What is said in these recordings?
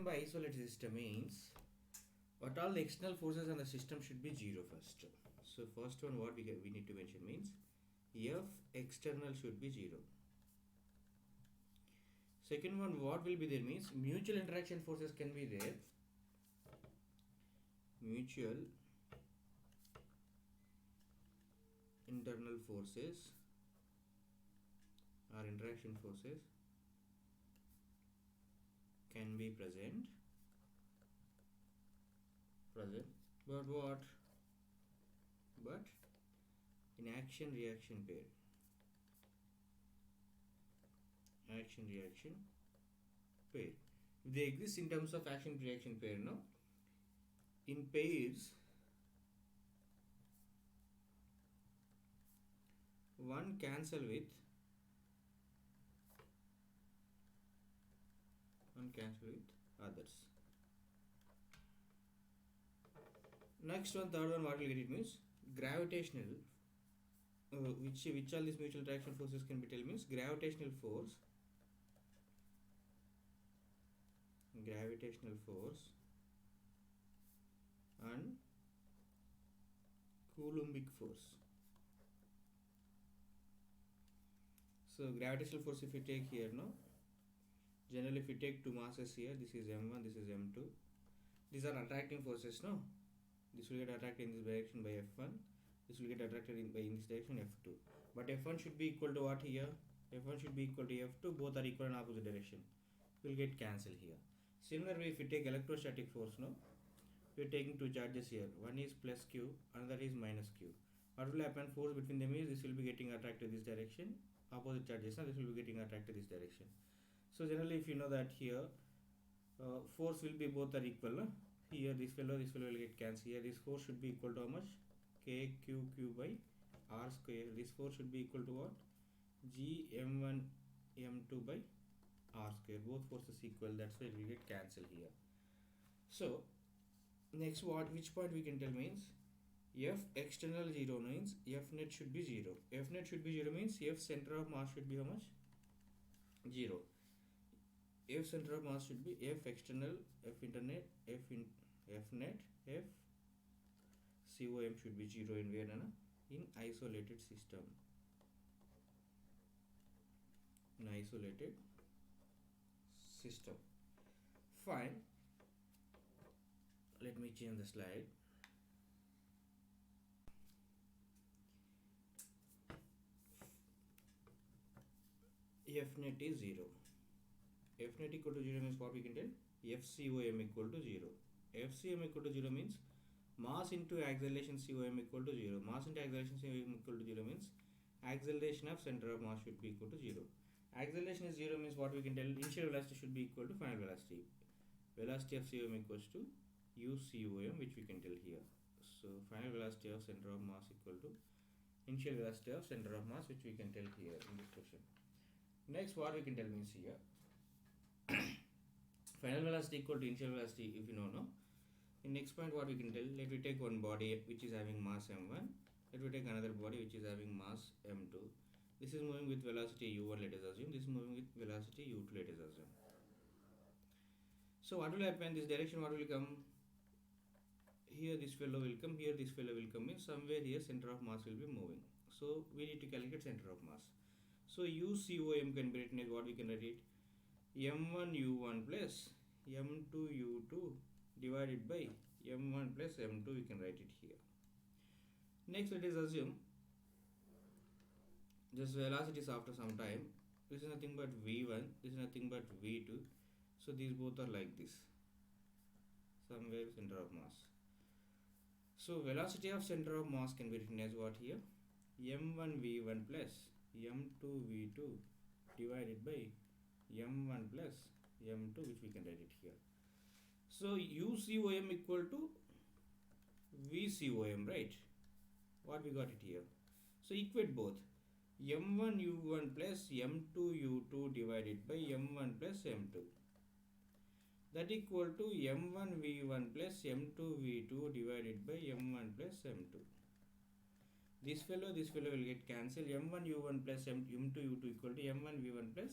by isolated system means what all the external forces on the system should be 0 first. So first one what we need to mention means F external should be 0. Second one what will be there means mutual interaction forces can be there. Mutual internal forces or interaction forces can be present, but what? But in action reaction pair. Action reaction pair. If they exist in terms of action reaction pair, no? In pairs, one cancel with others. Next one, third one, what will get it means gravitational. Which all these mutual attraction forces can be tell means gravitational force and Coulombic force. So gravitational force, if you take here, no, generally if you take two masses here, this is m1, this is m2, these are attracting forces, no, this will get attracted in this direction by f1, this will get attracted in this direction f2, but f1 should be equal to what here? F1 should be equal to f2, both are equal in opposite direction, will get cancelled here. Similarly, if you take electrostatic force, no, we are taking two charges here, one is plus q, another is minus q. What will happen? Force between them is this will be getting attracted this direction, opposite charges, no, this will be getting attracted this direction. So generally, if you know that here force will be both are equal, no? Here this fellow will get cancelled. Here this force should be equal to how much? Kq by r square. This force should be equal to what? G m1 m2 by r square. Both forces equal, that's why it will get cancelled here. So next, which point we can tell means F external 0 means F net should be 0. F net should be 0 means F center of mass should be how much? 0. F center of mass should be F external, F internet, F net, F COM should be 0 in where? In isolated system. In isolated system. Fine. Let me change the slide. F net is 0. F net equal to 0 means what we can tell? FCOM equal to 0. FCM equal to 0 means mass into acceleration COM equal to 0. Mass into acceleration COM equal to 0 means acceleration of center of mass should be equal to 0. Acceleration is 0 means what we can tell? Initial velocity should be equal to final velocity. Velocity of COM equals to UCOM, which we can tell here. So final velocity of center of mass equal to initial velocity of center of mass, which we can tell here in this question. Next, what we can tell means here final velocity equal to initial velocity, if you know, no. In next point, what we can tell, let me take one body which is having mass m1, let me take another body which is having mass m2. This is moving with velocity u1, let us assume. This is moving with velocity u2, let us assume. So what will happen? This direction what will come? Here this fellow will come, here this fellow will come in, somewhere here center of mass will be moving. So we need to calculate center of mass. So UCOM can be written as what we can write it? M1 U1 plus M2 U2 divided by M1 plus M2, we can write it here. Next, let us assume this velocity is after some time. This is nothing but V1, this is nothing but V2. So these both are like this, somewhere center of mass. So velocity of center of mass can be written as what here? M1 V1 plus M2 V2 divided by M1 plus M2, which we can write it here. So UCOM equal to VCOM, right? What we got it here? So equate both. M1 U1 plus M2 U2 divided by M1 plus M2. That equal to M1 V1 plus M2 V2 divided by M1 plus M2. This fellow will get cancelled. M1 U1 plus M2 U2 equal to M1 V1 plus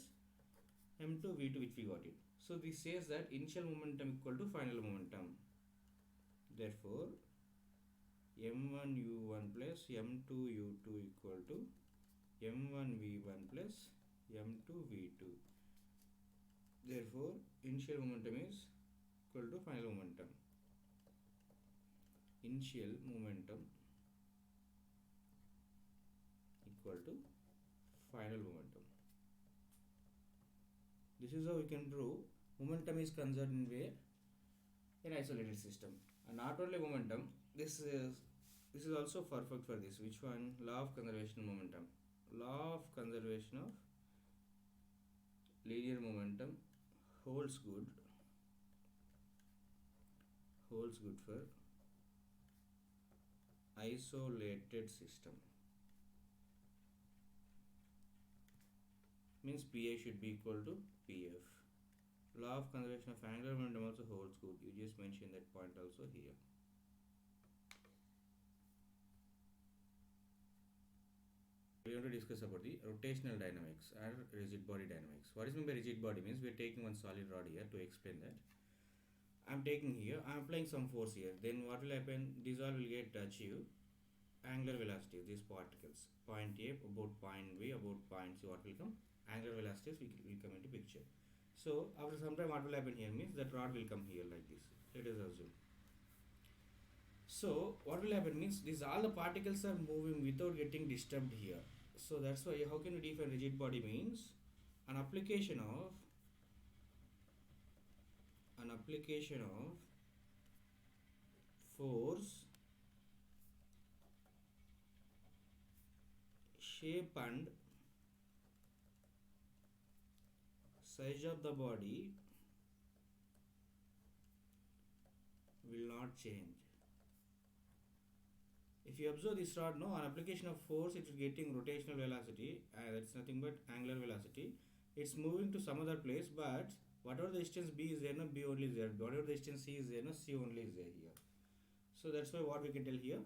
M2 V2, which we got it. So this says that initial momentum equal to final momentum. Therefore, m1 u1 plus m2 u2 equal to m1 v1 plus m2 v2. Therefore, initial momentum is equal to final momentum. Initial momentum equal to final momentum. This is how we can prove momentum is conserved in where? In isolated system. And not only momentum, this is also perfect for this. Which one? Law of conservation of momentum. Law of conservation of linear momentum holds good for isolated system. Means PI should be equal to PF. Law of conservation of angular momentum also holds good. You just mention that point also here. We want to discuss about the rotational dynamics or rigid body dynamics. What is meant by rigid body? Means we are taking one solid rod here to explain that. I am taking here, I am applying some force here. Then what will happen? These all will get achieve angular velocity, these particles. Point A about point B about point C. What will come? Angular velocities will come into picture. So after some time, what will happen here means that rod will come here like this. Let us assume. So what will happen means these all the particles are moving without getting disturbed here. So that's why how can we define rigid body means an application of force, shape and size of the body will not change. If you observe this rod, no, on application of force, it is getting rotational velocity, that's nothing but angular velocity. It's moving to some other place, but whatever the distance B is there, no, B only is there. Whatever the distance C is there, no, C only is there here. So that's why what we can tell here,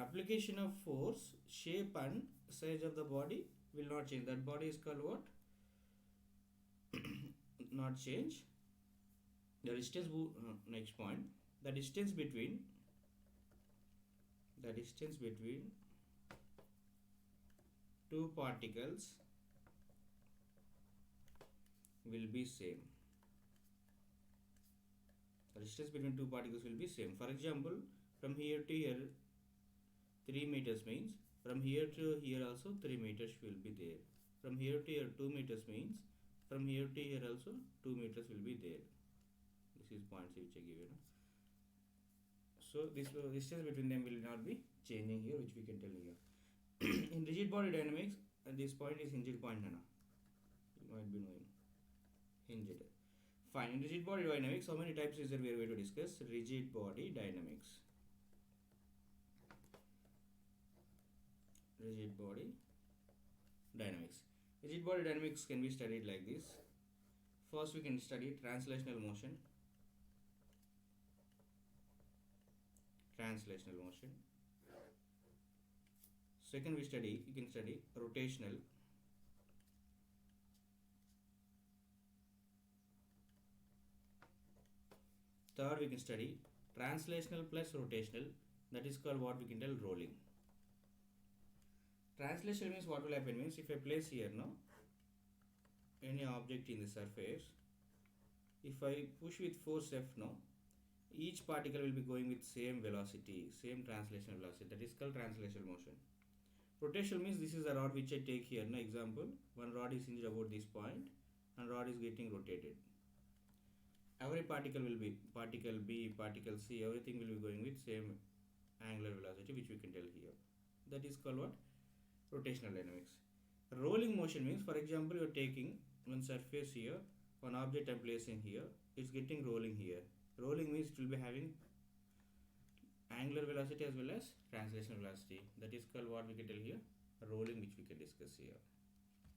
application of force, shape and size of the body will not change. That body is called what? Not change. The distance, next point, the distance between two particles will be same. The distance between two particles will be same. For example, from here to here 3 meters means from here to here also 3 meters will be there. From here to here 2 meters means from here to here also 2 meters will be there. This is points which I give you. So this distance between them will not be changing here, which we can tell here. In rigid body dynamics, this point is hinged point, Nana. You might be knowing. Hinged. Fine. In rigid body dynamics, how many types is there we are going to discuss? Rigid body dynamics. Rigid body dynamics. Rigid body dynamics can be studied like this. First, we can study translational motion. Second, you can study rotational. Third, we can study translational plus rotational. That is called what we can tell rolling. Translational means what will happen means if I place here now any object in the surface, if I push with force F now, each particle will be going with same velocity, same translational velocity. That is called translational motion. Rotational means this is a rod which I take here. Now example, one rod is hinged about this point and rod is getting rotated. Every particle will be, particle B, particle C, everything will be going with same angular velocity, which we can tell here. That is called what? Rotational dynamics. Rolling motion means, for example, you are taking one surface here, one object I am placing here, it's getting rolling here. Rolling means it will be having angular velocity as well as translational velocity. That is called what we can tell here, rolling, which we can discuss here.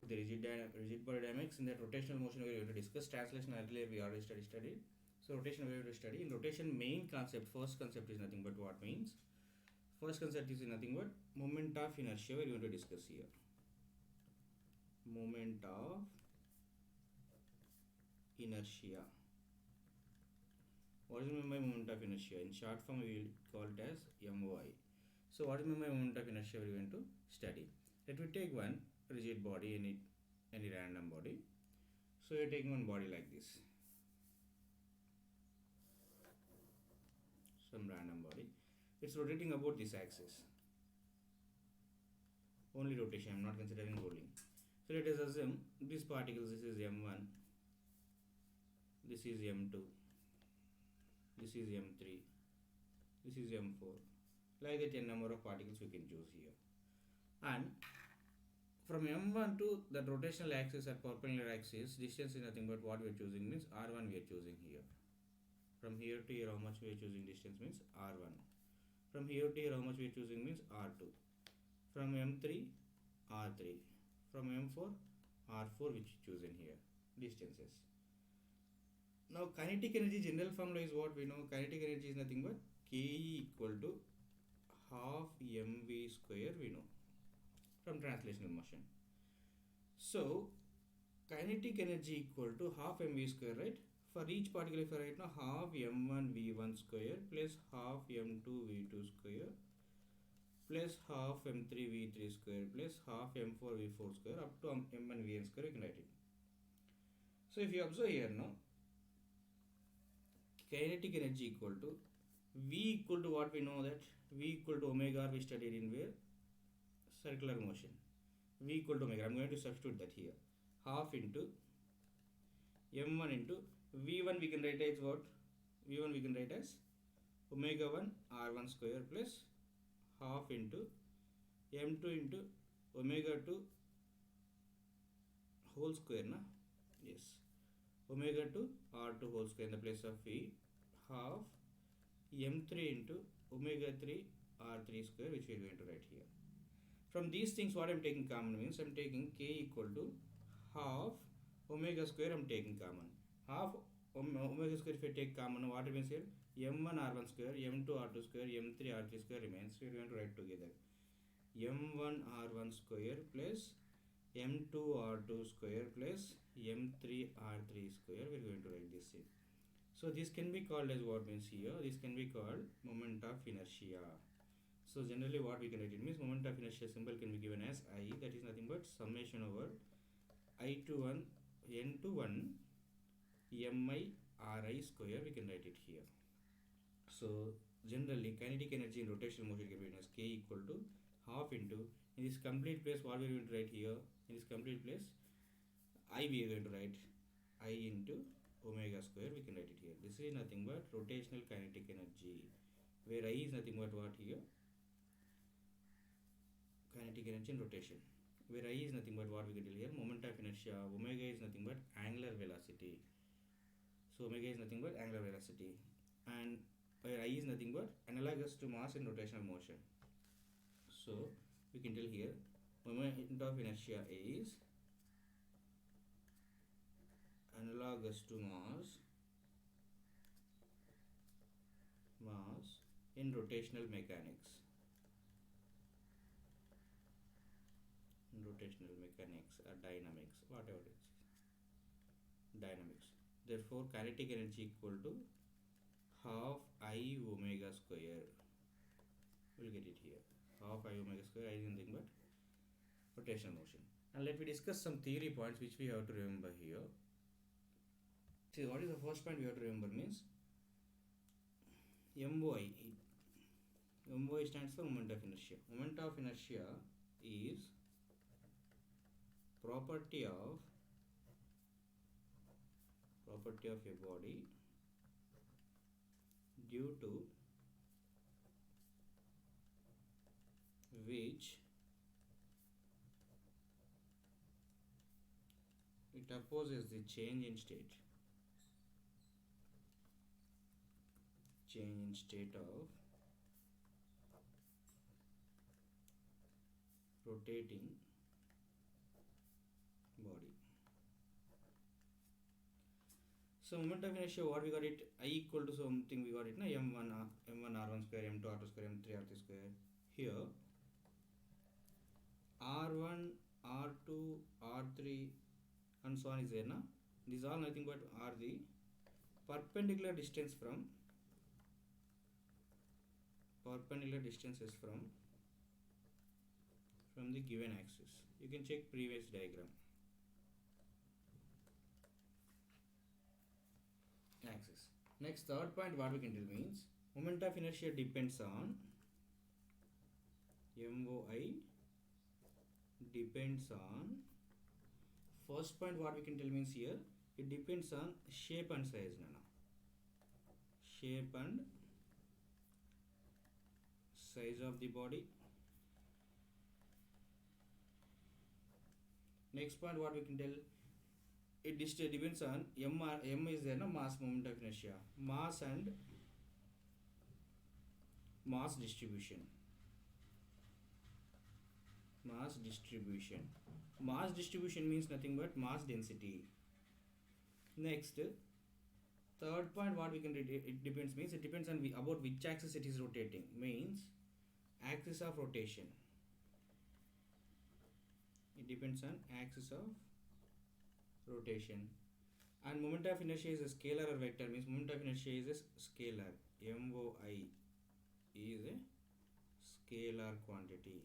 The rigid body dynamics. In that rotational motion we are going to discuss. Translation earlier we already studied. So rotation we are going to study. In rotation, main concept, first concept is nothing but what means. First concept is nothing but moment of inertia we are going to discuss here. Moment of inertia. What is meant by moment of inertia? In short form, we will call it as MOI. So what is meant by moment of inertia? We are going to study. Let me take one rigid body, any random body. So you are taking one body like this, some random body. It's rotating about this axis. Only rotation. I am not considering rolling. So let us assume these particles. This is M1. This is M2. This is M3. This is M4. Like that, n number of particles we can choose here. And from M1 to the rotational axis or perpendicular axis, distance is nothing but what we are choosing means R1 we are choosing here. From here to here, how much we are choosing distance means R1. From here to here, how much we are choosing means R2. From M3, R3. From M4, R4 which is chosen here. Distances. Now kinetic energy general formula is what we know. Kinetic energy is nothing but Ke equal to half mv square we know from translational motion. So kinetic energy equal to half mv square, right? For each particle if I write now half m1 v1 square plus half m2 v2 square plus half m3 v3 square plus half m4 v4 square up to m1 vn square you can write it. So if you observe here now, kinetic energy equal to V equal to what we know, that V equal to omega we studied in where? Circular motion. V equal to omega. I am going to substitute that here. Half into m1 into V1 we can write as what? V1 we can write as omega 1 r1 square plus half into m2 into omega 2 whole square, na? Yes. Omega 2 r2 whole square in the place of V, half m3 into omega 3 r3 square, which we are going to write here. From these things what I am taking common means I am taking K equal to half omega square I am taking common. Half omega square if I take common, what remains here? m1 r1 square, m2 r2 square, m3 r3 square remains. We are going to write together. m1 r1 square plus m2 r2 square plus m3 r3 square. We are going to write this in. So this can be called as what means here? This can be called moment of inertia. So generally what we can write it means moment of inertia symbol can be given as I, that is nothing but summation over I to 1 n to 1 mi ri square, we can write it here. So generally kinetic energy in rotational motion can be written as K equal to half into, in this complete place what we are going to write here, in this complete place I we are going to write I into omega square, we can write it here. This is nothing but rotational kinetic energy, where I is nothing but what here? Kinetic energy in rotation, where I is nothing but what we can tell here? Moment of inertia. Omega is nothing but angular velocity. So omega is nothing but angular velocity, and where I is nothing but analogous to mass in rotational motion. So we can tell here moment of inertia is analogous to mass in rotational mechanics. In rotational mechanics or dynamics, whatever it is. Dynamics. Therefore, kinetic energy equal to half I omega square. We'll get it here. Half I omega square is nothing but rotational motion. And let me discuss some theory points which we have to remember here. See, what is the first point we have to remember means MOI. MOI stands for moment of inertia. Moment of inertia is property of a body due to which it opposes the change in state of rotating body. So moment of inertia, what we got it? I equal to something we got it, na? m1 r1 square, m2 r2 square, m3 r3 square. Here r1 r2 r3 and so on is there, na? These all nothing but are the perpendicular distances from the given axis. You can check previous diagram. Axis. Next, third point what we can tell means moment of inertia depends on MOI depends on. First point what we can tell means here it depends on shape and size. Shape and size of the body. Next point what we can tell, it depends on M is there, mass, moment of inertia, mass and mass distribution. Mass distribution means nothing but mass density. Next, third point what we can read, it depends means it depends on about which axis it is rotating, means axis of rotation. It depends on axis of rotation. And moment of inertia is a scalar or vector, means moment of inertia is a scalar. MOI is a scalar quantity.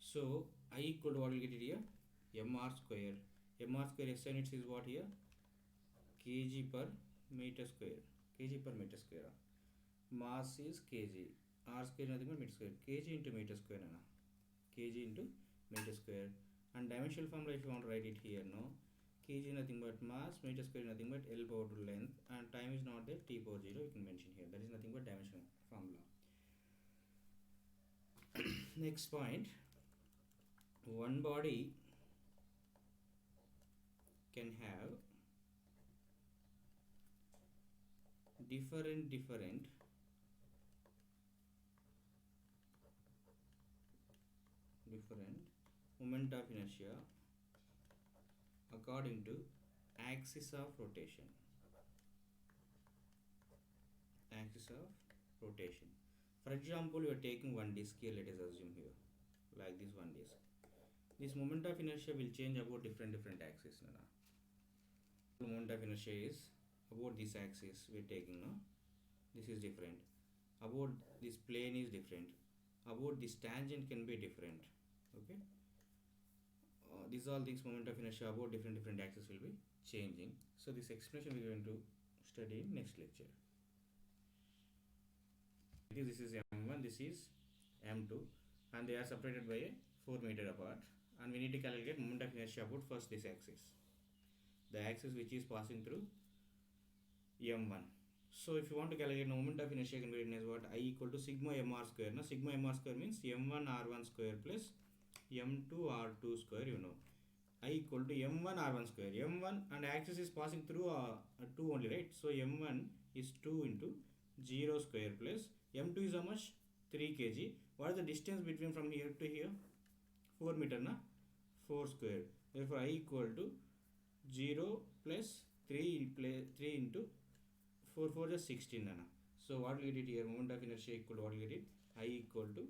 So I equal to what we get it here, mr square. Mr square SI units is what here, kg per meter square. Mass is kg. R square nothing but meter square. Kg into meter square. And dimensional formula, if you want to write it here, kg nothing but mass, meter square nothing but L power to length, and time is not there, T power 0 you can mention here. That is nothing but dimensional formula. Next point, one body can have different moment of inertia according to axis of rotation. For example, you are taking one disc here, let us assume here, like this one disc. This moment of inertia will change about different axes. Moment of inertia is about this axis we are taking, this is different. About this plane is different. About this tangent can be different. Okay. These all things moment of inertia about different axes will be changing. So this explanation we are going to study in next lecture. This is M1, this is M2, and they are separated by 4 meter apart, and we need to calculate moment of inertia about first this axis, the axis which is passing through M1. So if you want to calculate moment of inertia, can be written as what, I equal to sigma mr square. Now sigma mr square means m1 r1 square plus m2 r2 square, I equal to m1 r1 square. M1 and axis is passing through 2 only, right? So m1 is 2 into 0 square plus m2 is how much, 3 kg. What is the distance between from here to here? 4 meter, 4 square. Therefore I equal to 0 plus 3 into 4 4 is 16. So what we get it here, moment of inertia equal to what we get it, I equal to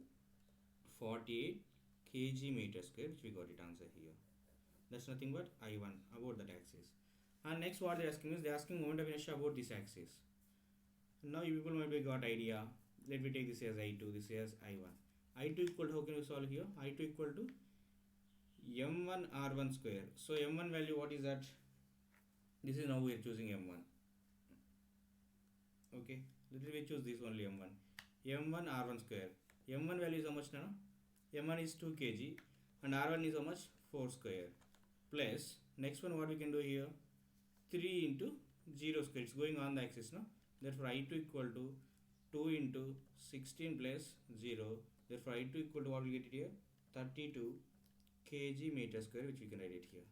48 kg meter square, which we got it answer here. That's nothing but I1 about that axis. And next what they are asking is, they are asking moment of inertia about this axis. Now you people might be got idea. Let me take this as I2, this as I1. I2 equal to, how can you solve here? I2 equal to m1 r1 square. So m1 value what is that? This is now we are choosing m1. Okay, let me choose this only m1. m1 r1 square. m1 value is how much now? m1 is 2 kg and r1 is how much? 4 square. Plus next one what we can do here, 3 into 0 square. It's going on the axis, therefore I2 equal to 2 into 16 plus 0. Therefore I2 equal to what we get it here, 32 kg meter square, which we can write it here.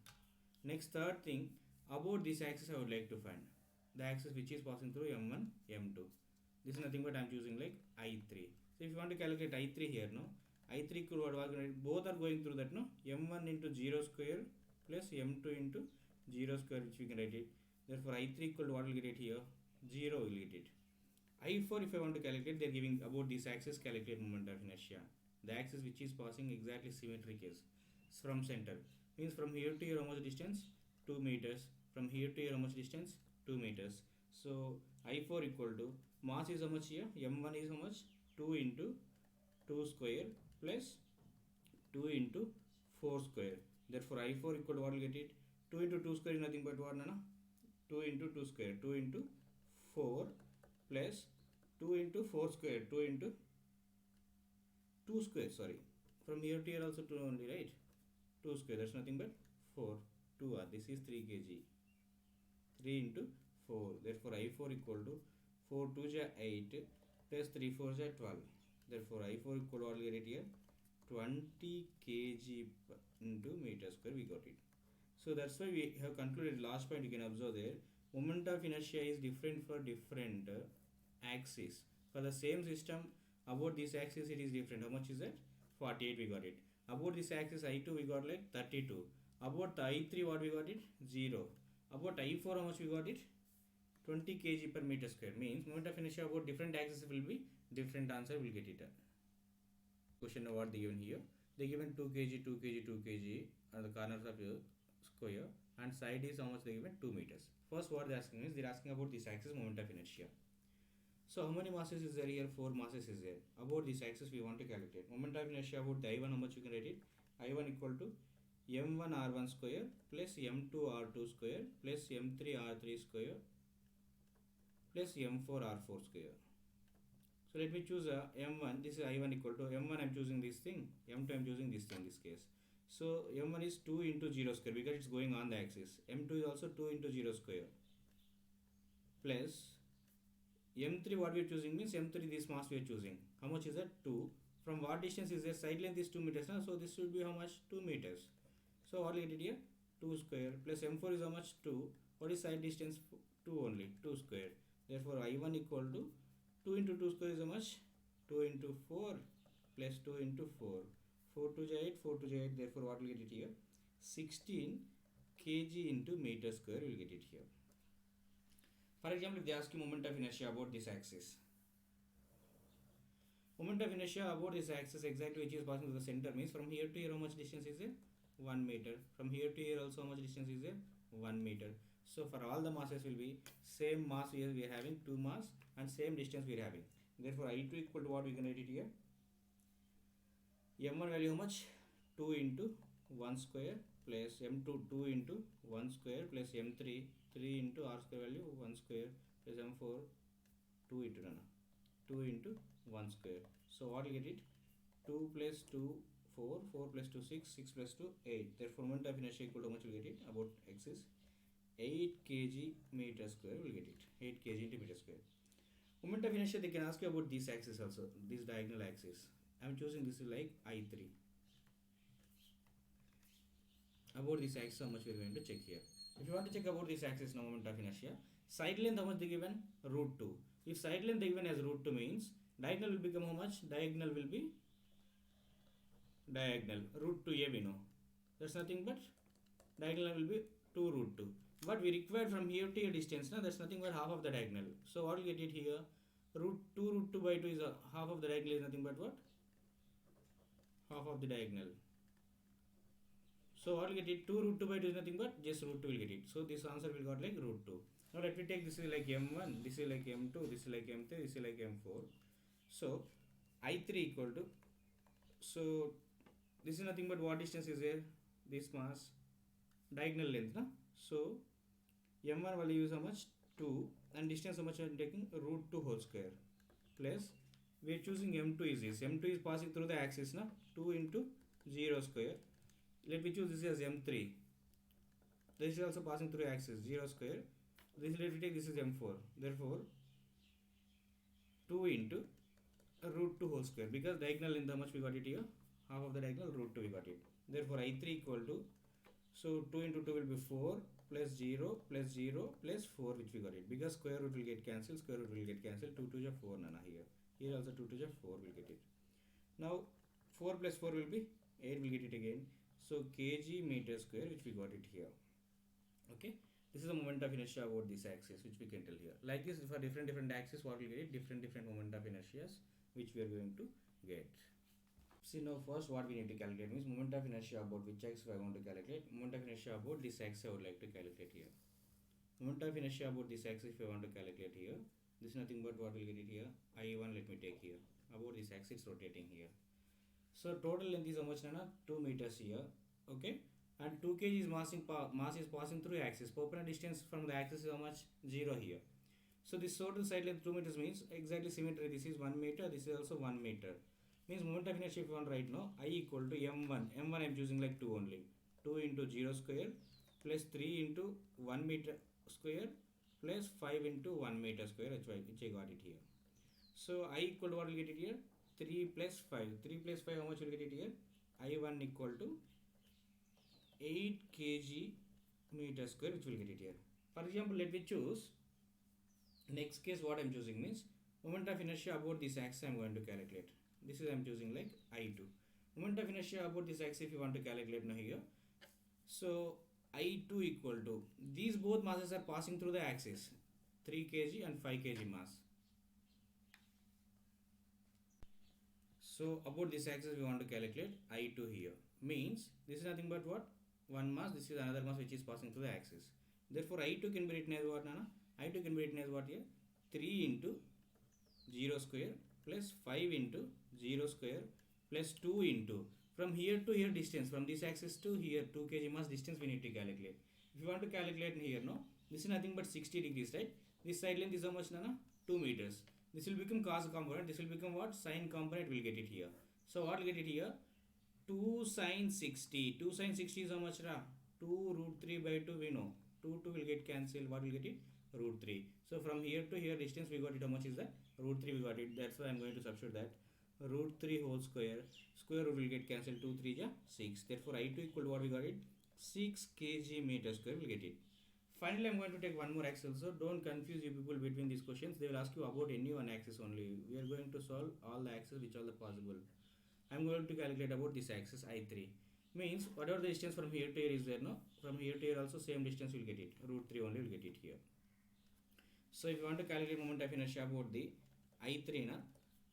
Next third thing, about this axis I would like to find the axis which is passing through m1 m2. This is nothing but I am choosing like I3. So if you want to calculate I3 here, I3 equal to what, both are going through that, m1 into 0 square plus m2 into 0 square, which we can write it. Therefore I3 equal to what will get it here, 0 will get it. I4 if I want to calculate, they are giving about this axis, calculate moment of inertia, the axis which is passing exactly symmetric is from center. Means from here to here how much distance? 2 meters. From here to here how much distance? 2 meters. So I4 equal to mass is how much here? M1 is how much? 2 into 2 square plus 2 into 4 square. Therefore I4 equal to what will get it? 2 into 2 square is nothing but what, Nana? 2 into 2 square. 2 into 4 plus 2 into 4 square. 2 into 2 square, sorry. From here to here also 2 only, right? 2 square, that's nothing but 4. 2 r, this is 3 kg. 3 into 4. Therefore I4 equal to 4 2 ja 8 plus 3 4 ja 12. Therefore I4 equal to what will get it here? 20 kg into meter square, we got it. So that's why we have concluded. Last point you can observe there, moment of inertia is different for different axes. For the same system, about this axis it is different. How much is that? 48 we got it. About this axis I2 we got like 32. About the I3 what we got it? 0. About I4 how much we got it? 20 kg per meter square. Means moment of inertia about different axes will be different, answer will get it. Question what they given here? They given 2 kg 2 kg 2 kg on the corners of your square, and side is how much they given? 2 meters. First what they are asking is they are asking about this axis moment of inertia. So how many masses is there here? 4 masses is there. About this axis we want to calculate. Moment of inertia about the I1 how much you can write it? I1 equal to m1 r1 square plus m2 r2 square plus m3 r3 square plus m4 r4 square. So let me choose m1. This is I1 equal to m1 I am choosing this thing, m2 I am choosing this thing in this case. So m1 is 2 into 0 square because it's going on the axis. M2 is also 2 into 0 square plus m3 what we are choosing means m3 this mass we are choosing. How much is that? 2. From what distance is there? Side length is 2 meters. So this should be how much? 2 meters. So what will get it here? 2 square plus m4 is how much? 2. What is side distance? 2 only. 2 square. Therefore I1 equal to 2 into 2 square is how much? 2 into 4 plus 2 into 4. 4 to 8, 4 to 8. Therefore what will get it here? 16 kg into meter square will get it here. For example, if they ask you moment of inertia about this axis. Moment of inertia about this axis exactly which is passing to the center means from here to here how much distance is there? 1 meter. From here to here also how much distance is there? 1 meter. So for all the masses will be same mass here we are having 2 mass and same distance we are having. Therefore I2 equal to what we can write it here? M1 value how much? 2 into 1 square plus M2 2 into 1 square plus M3 3 into R square value 1 square plus M4 2 into 2 into 1 square. So what will get it? 2 plus 2 4, 4 plus 2 6, 6 plus 2 8. Therefore moment of inertia equal to how much will get it? About axis 8 kg meter square will get it. 8 kg into meter square. Moment of inertia they can ask you about this axis also, this diagonal axis. I am choosing this is like I3. About this axis how much we are going to check here. If you want to check about this axis now moment of inertia, side length how much they given? Root 2. If side length they given as root 2 means diagonal will become how much? Diagonal will be diagonal. Root 2a we know. That's nothing but diagonal will be 2 root 2. But we require from here to here distance, now that's nothing but half of the diagonal. So what will get it here? Root 2 by 2 is half of the diagonal is nothing but what? Half of the diagonal. So what will get it? 2 root 2 by 2 is nothing but just root 2 will get it. So this answer will got like root 2. Now let me take this is like m1, this is like m2, this is like m3, this is like m4. So I3 equal to, so this is nothing but what distance is there? This mass diagonal length, na? So m1 value is how much? 2 and distance how much I am taking? Root 2 whole square plus we are choosing m2 is this. M2 is passing through the axis, na? 2 into 0 square. Let me choose this as m3. This is also passing through axis 0 square. This let me take this is m4. Therefore 2 into root 2 whole square because diagonal in the much we got it here? Half of the diagonal root 2 we got it. Therefore I3 equal to, so 2 into 2 will be 4 plus 0 plus 0 plus 4 which we got it because square root will get cancelled, square root will get cancelled, 2 to 4 nana here. Here also 2 to 4 will get it. Now 4 plus 4 will be 8 will get it again. So kg meter square which we got it here. Okay. This is the moment of inertia about this axis which we can tell here. Like this for different axes what we get it? Different moment of inertias which we are going to get. See now first what we need to calculate means moment of inertia about which axis I want to calculate. Moment of inertia about this axis I would like to calculate here. Moment of inertia about this axis if I want to calculate here. This is nothing but what we'll get it here. I1 let me take here. About this axis it's rotating here. So total length is how much Nana? 2 meters here. Okay. And 2 kg is mass is passing through axis. Perpendicular distance from the axis is how much? 0 here. So this total side length 2 meters means exactly symmetry. This is 1 meter. This is also 1 meter. Means moment of inertia if you want right now, I equal to m1. M1 I am choosing like 2 only. 2 into 0 square plus 3 into 1 meter square plus 5 into 1 meter square, which I got it here. So I equal to what will get it here? 3 plus 5. 3 plus 5 how much will get it here? I1 equal to 8 kg meter square, which will get it here. For example, let me choose next case. What I am choosing means moment of inertia about this axis I am going to calculate. This is I am choosing like I2. Moment of inertia about this axis if you want to calculate now here. So I2 equal to, these both masses are passing through the axis, 3 kg and 5 kg mass. So about this axis we want to calculate I2 here. Means this is nothing but what? One mass, this is another mass which is passing through the axis. Therefore I2 can be written as what, Nana? I2 can be written as what here? 3 into 0 square plus 5 into 0 square plus 2 into, from here to here distance, from this axis to here 2 kg mass distance we need to calculate. If you want to calculate here, no, this is nothing but 60 degrees, right? This side length is how much, Nana? 2 meters. This will become cos component, this will become what? Sin component, will get it here. So what will get it here? 2 sin 60. 2 sin 60 is how much, Ra? 2 root 3 by 2 we know. 2 will get cancelled. What will get it? Root 3. So from here to here distance we got it. How much is that? Root 3 we got it. That's why I am going to substitute that. Root 3 whole square. Square root will get cancelled. 2 3 ja 6. Therefore I2 equal to what we got it? 6 kg meter square will get it. Finally I am going to take one more axis. So don't confuse you people between these questions. They will ask you about any one axis only. We are going to solve all the axes which are the possible. I am going to calculate about this axis I3. Means whatever the distance from here to here is there, no? From here to here also same distance will get it. Root 3 only will get it here. So if you want to calculate moment of inertia about the I3, na?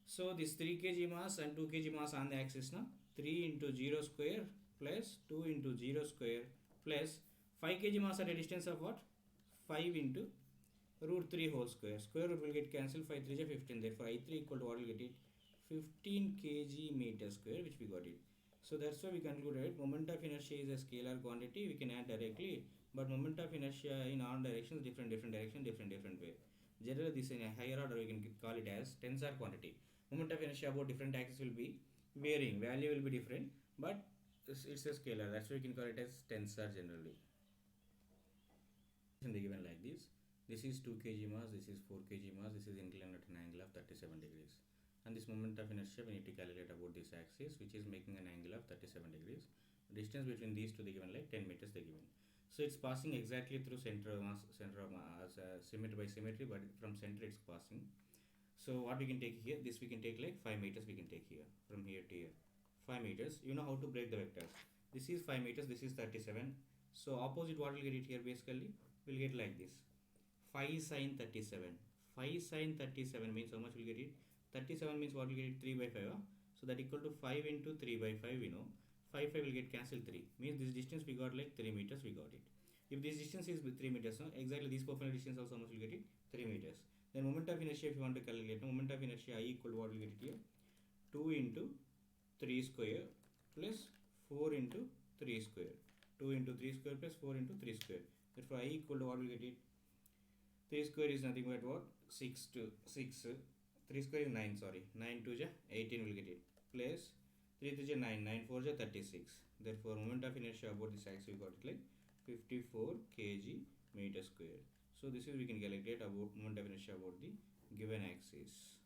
So this 3 kg mass and 2 kg mass on the axis, na? 3 into 0 square plus 2 into 0 square plus 5 kg mass at a distance of what? 5 into root 3 whole square. Square root will get cancelled. 5 3 is 15. Therefore I3 equal to what will get it? 15 kg meter square, which we got it. So that's why we concluded moment of inertia is a scalar quantity. We can add directly, but moment of inertia in all directions, different direction, different way. Generally, this in a higher order we can call it as tensor quantity. Moment of inertia about different axes will be varying. Value will be different, but it's a scalar. That's why we can call it as tensor generally. And they given like this. This is 2 kg mass. This is 4 kg mass. This is inclined at an angle of 37 degrees. And this moment of inertia we need to calculate about this axis, which is making an angle of 37 degrees. The distance between these two they given like 10 meters they given. So it's passing exactly through center of mass, symmetry by symmetry, but from center it's passing. So what we can take here, this we can take like 5 meters we can take here, from here to here. 5 meters, you know how to break the vectors. This is 5 meters, this is 37. So opposite what will get it here basically, we'll get like this. 5 sin 37. 5 sin 37 means how much we'll get it? 37 means what will get it? 3 by 5. So that equal to 5 into 3 by 5 we know. 5 will get cancelled 3. Means this distance we got like 3 meters we got it. If this distance is 3 meters, no? Exactly this perpendicular distance also how much will get it? 3 meters. Then moment of inertia if you want to calculate, no? Moment of inertia I equal to what will get it here? 2 into 3 square plus 4 into 3 square. 2 into 3 square plus 4 into 3 square. Therefore I equal to what will get it? 3 square is nothing but what? 6 to 6. 3 square is 9, sorry. 9 2 ja 18 will get it. Plus 3 3 ja 9, 9 4 ja 36. Therefore moment of inertia about this axis we got it like 54 kg meter square. So this is we can calculate about moment of inertia about the given axis.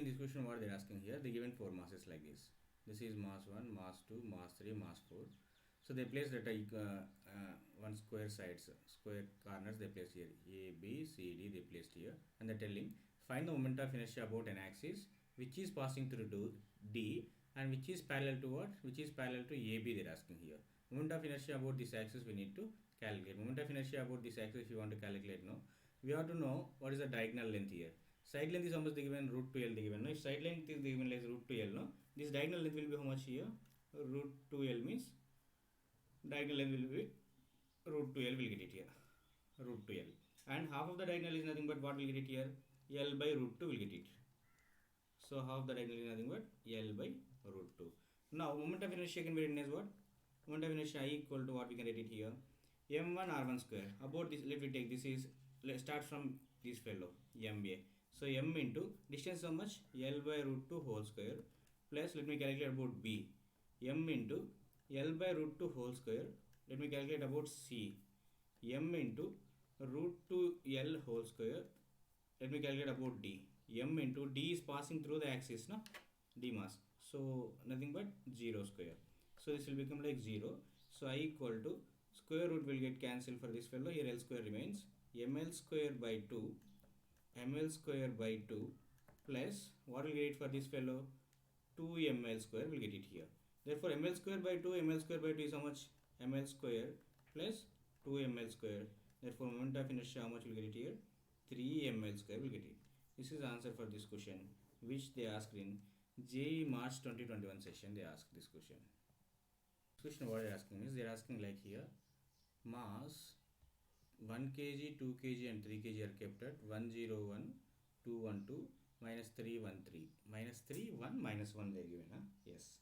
in this question, what they're asking here, they given 4 masses like this. This is mass 1, mass 2, mass 3, mass 4. So they placed at one square sides, square corners they placed here. A, B, C, D they placed here. And they're telling, find the moment of inertia about an axis which is passing through to D and which is parallel to what? Which is parallel to AB they're asking here. Moment of inertia about this axis we need to calculate. Moment of inertia about this axis if you want to calculate, no? We have to know what is the diagonal length here. Side length is how much they given? Root 2L they given. No? If side length is given as root 2L, no? This diagonal length will be how much here? Root 2L means diagonal length will be root 2L will get it here. Root 2L. And half of the diagonal is nothing but what will get it here? L by root 2 will get it. So half the diagonal is nothing but L by root 2. Now moment of inertia can be written as what? Moment of inertia I equal to what we can write it here? M1 R1 square. About this, let me take this is, let's start from this fellow, MA. So M into distance how much? L by root 2 whole square plus let me calculate about B. M into L by root 2 whole square. Let me calculate about C. M into root 2L whole square. Let me calculate about D. M into D is passing through the axis, no? D mass. So nothing but 0 square. So this will become like 0. So I equal to square root will get cancelled for this fellow. Here L square remains. ML square by 2. ML square by 2 plus what will get it for this fellow? 2ML square will get it here. Therefore ML square by 2, ML square by 2 is how much? ML square plus 2ML square. Therefore moment of inertia how much will get it here? 3ML square will get it. This is the answer for this question which they asked in JEE March 2021 session. They asked this question. This question what they are asking is, they are asking like here, mass 1 kg, 2 kg and 3 kg are kept at 101, 212, minus 313, minus 3, 1, minus 1 they are given, huh? Yes.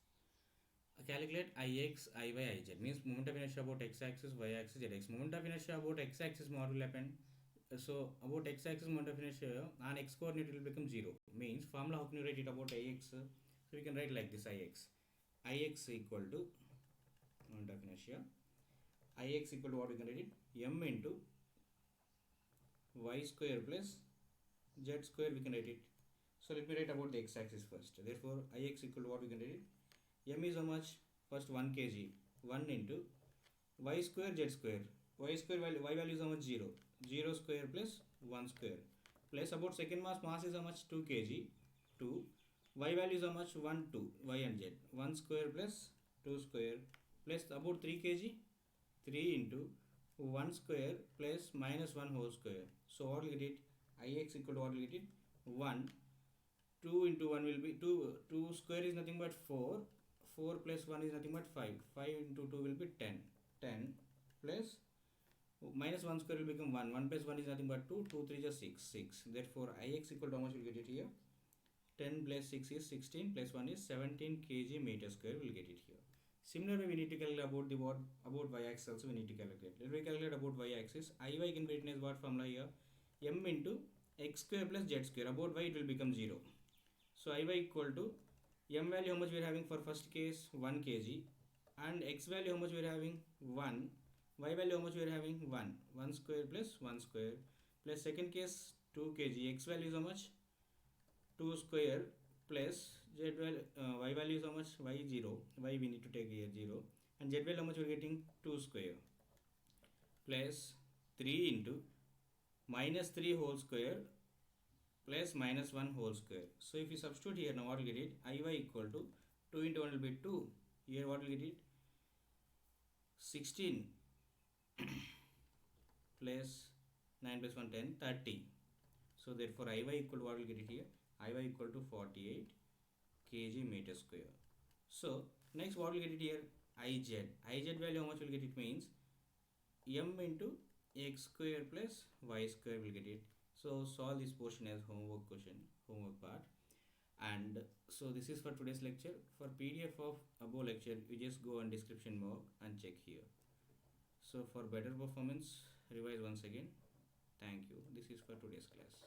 Calculate Ix, Iy, Iz. Means moment of inertia about x-axis, y-axis, z-axis. Moment of inertia about x-axis what will happen? So about x-axis moment of inertia on x coordinate will become 0. Means formula how can you write it about Ix? So we can write like this Ix. Ix equal to moment of inertia. Ix equal to what we can write it? M into y square plus z square we can write it. So let me write about the x-axis first. Therefore Ix equal to what we can write it? M is how much? First 1 kg. 1 into y square z square. Y square value, y value is how much? 0. 0 square plus 1 square. Plus about second mass is how much? 2 kg. 2. Y value is how much? 1, 2. Y and z. 1 square plus 2 square. Plus about 3 kg. 3 into 1 square plus minus 1 whole square. So what will get it? Ix equal to what will get it? 1. 2 into 1 will be 2. 2 square is nothing but 4. 4 plus 1 is nothing but 5. 5 into 2 will be 10. 10 plus minus 1 square will become 1. 1 plus 1 is nothing but 2. 2 3 is 6. 6. Therefore Ix equal to how much will get it here? 10 plus 6 is 16 plus 1 is 17 kg meter square will get it here. Similarly, we need to calculate about the what about y-axis also we need to calculate. Let me calculate about y-axis. Iy can be written as what formula here? M into x square plus z square. About y it will become 0. So Iy equal to m value how much we are having for first case 1 kg and x value how much we are having 1. Y value how much we are having 1. 1 square plus 1 square plus second case 2 kg. X value is how much? 2 square plus z value, y value is how much? Y 0. Y we need to take here 0. And z value how much we are getting? 2 square plus 3 into minus 3 whole square plus minus 1 whole square. So if you substitute here now what will get it? Iy equal to 2 into 1 will be 2. Here what will get it? 16 plus 9 plus 1 10 30. So therefore Iy equal to what will get it here? Iy equal to 48 kg meter square. So next what will get it here? Iz. Iz value how much will get it means m into x square plus y square will get it. So solve this portion as homework question, homework part. And so this is for today's lecture. For PDF of above lecture, you just go on description box and check here. So for better performance, revise once again. Thank you. This is for today's class.